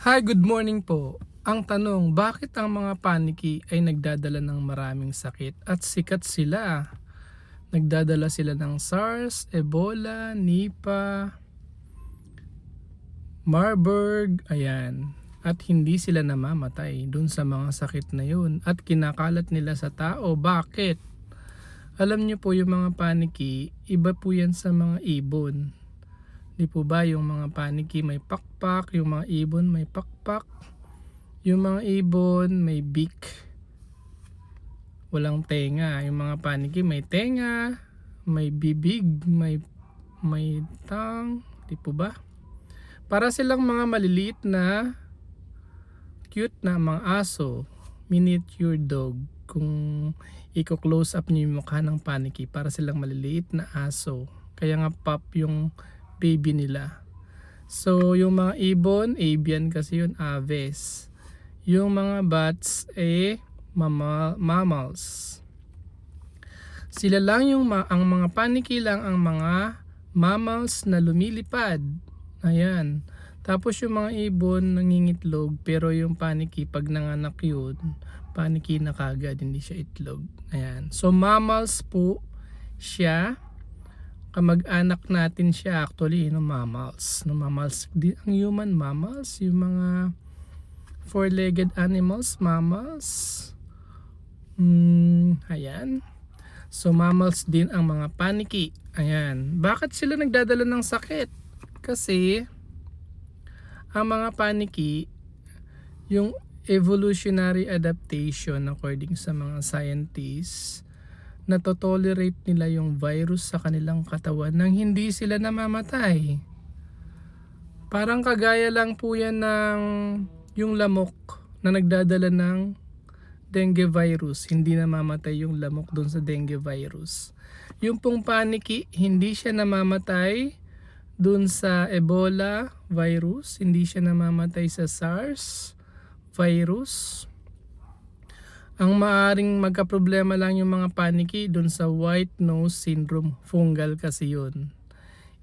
Hi, good morning po. Ang tanong, bakit ang mga paniki ay nagdadala ng maraming sakit at sikat sila? Nagdadala sila ng SARS, Ebola, Nipah, Marburg, ayan. At hindi sila namamatay dun sa mga sakit na yun at kinakalat nila sa tao. Bakit? Alam niyo po yung mga paniki, iba po yan sa mga ibon. Di po ba yung mga paniki may pakpak, yung mga ibon may pakpak, yung mga ibon may beak, walang tenga. Yung mga paniki may tenga, may bibig, may tang, di po ba? Para silang mga maliliit na cute na mga aso, miniature dog. Kung i-close up niyo yung mukha ng paniki, para silang maliliit na aso. Kaya nga pop yung baby nila. So yung mga ibon, avian kasi yun, aves. Yung mga bats mammals. Sila lang ang mga paniki lang ang mga mammals na lumilipad. Ayan. Tapos yung mga ibon nangingitlog, pero yung paniki pag nanganak yun, paniki na kagad, hindi siya itlog. Ayan. So mammals po siya. Kamag-anak natin siya actually, mammals. Mammals din ang human mammals, yung mga four-legged animals, mammals. Ayan. So mammals din ang mga paniki. Ayan. Bakit sila nagdadala ng sakit? Kasi ang mga paniki, yung evolutionary adaptation according sa mga scientists, natotolerate nila yung virus sa kanilang katawan nang hindi sila namamatay. Parang kagaya lang po yan ng yung lamok na nagdadala ng dengue virus. Hindi namamatay yung lamok doon sa dengue virus. Yung pong paniki, hindi siya namamatay doon sa Ebola virus. Hindi siya namamatay sa SARS virus. Ang maaring magka-problema lang yung mga paniki doon sa white nose syndrome. Fungal kasi yun.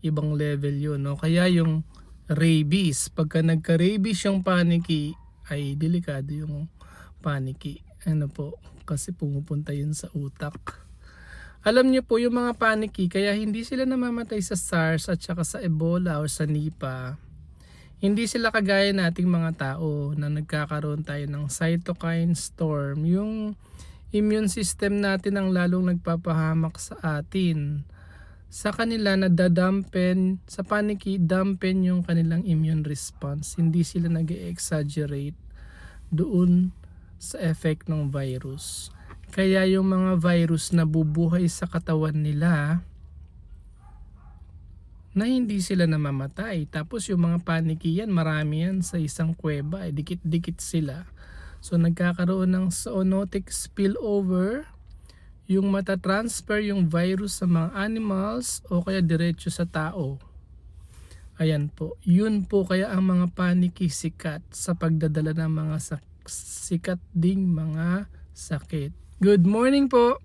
Ibang level yun. No? Kaya yung rabies, pagka nagka-rabies yung paniki, ay delikado yung paniki. Ano po, kasi pumupunta yun sa utak. Alam niyo po yung mga paniki, kaya hindi sila namamatay sa SARS at saka sa Ebola o sa Nipah. Hindi sila kagaya nating mga tao na nagkakaroon tayo ng cytokine storm. Yung immune system natin ang lalong nagpapahamak sa atin. Sa kanila nadadampen, sa paniki, dampen yung kanilang immune response. Hindi sila nag-exaggerate doon sa effect ng virus. Kaya yung mga virus na bubuhay sa katawan nila na hindi sila namamatay. Tapos yung mga paniki yan, marami yan sa isang kuweba, dikit-dikit sila. So nagkakaroon ng zoonotic spillover, yung matatransfer yung virus sa mga animals o kaya diretso sa tao. Ayan po, yun po kaya ang mga paniki sikat sa pagdadala ng mga sikat ding mga sakit. Good morning po!